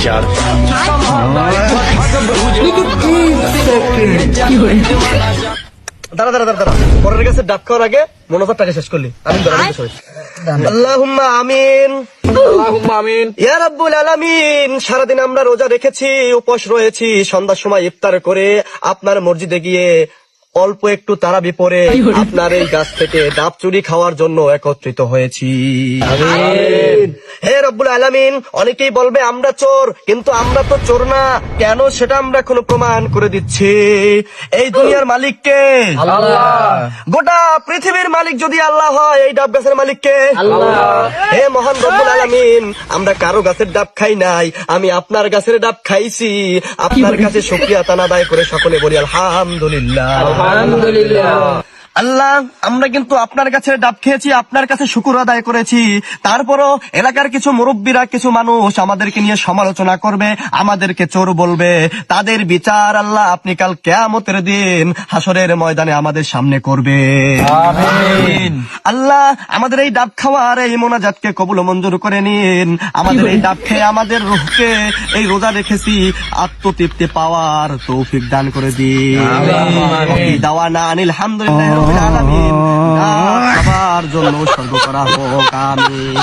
চার দাঁড়া দাঁড়া দাঁড়া দাঁড়া, পরের কাছে ডাক খাওয়ার আগে মনোভাব টাকা শেষ করলি। আমি আল্লাহুম্মা আমিন, আল্লাহুম্মা আমিন। ইয়া রাব্বুল আলামিন। সারাদিন আমরা রোজা রেখেছি, উপোস রয়েছি, সন্ধ্যার সময় ইফতার করে আপনার মসজিদে গিয়ে অল্প একটু তারাবি পরে আপনার এই গাছ থেকে ডাব চুরি খাওয়ার জন্য একত্রিত হয়েছি। হে রব্বুল আলামিন, অনেকেই বলবে আমরা চোর, কিন্তু আমরা তো চোর না। কেন সেটা আমরা এখন প্রমাণ করে দিচ্ছি। এই দুনিয়ার মালিক কে? আল্লাহ। গোটা পৃথিবীর মালিক যদি আল্লাহ হয়, এই ডাব গাছের মালিক কে? আল্লাহ। হে মহান রব্বুল আলামিন, আমরা কারো গাছের ডাব খাই নাই, আমি আপনার গাছের ডাব খাইছি। আপনার কাছে শুকরিয়া তান আদায় করে সকলে বলি আলহামদুলিল্লাহ। আলহামদুলিল্লাহ। আল্লাহ, আমরা কিন্তু আপনার কাছে ডাব খেয়েছি, আপনার কাছে শুকর আদায় করেছি। তারপরও এলাকার কিছু মুরব্বীরা, কিছু মানুষ আমাদেরকে নিয়ে সমালোচনা করবে, আমাদেরকে চোর বলবে। তাদের বিচার আল্লাহ আপনি কাল কিয়ামতের দিন হাসরের ময়দানে আমাদের সামনে করবে। আমিন। আল্লাহ, আমাদের এই ডাব খাওয়ার এই মোনাজাতকে কবুল ও মঞ্জুর করে নিন। আমাদের এই ডাব খেয়ে আমাদের রূহকে এই রোজা রেখেছি আত্মতৃপ্তি পাওয়ার তৌফিক দান করে দিন। আমিন। দাওয়ানা আনিল হামদুলিল্লাহি রাব্বিল আলামিন। ডাব খাবার জন্য উৎসর্গ করা হোক। আমিন।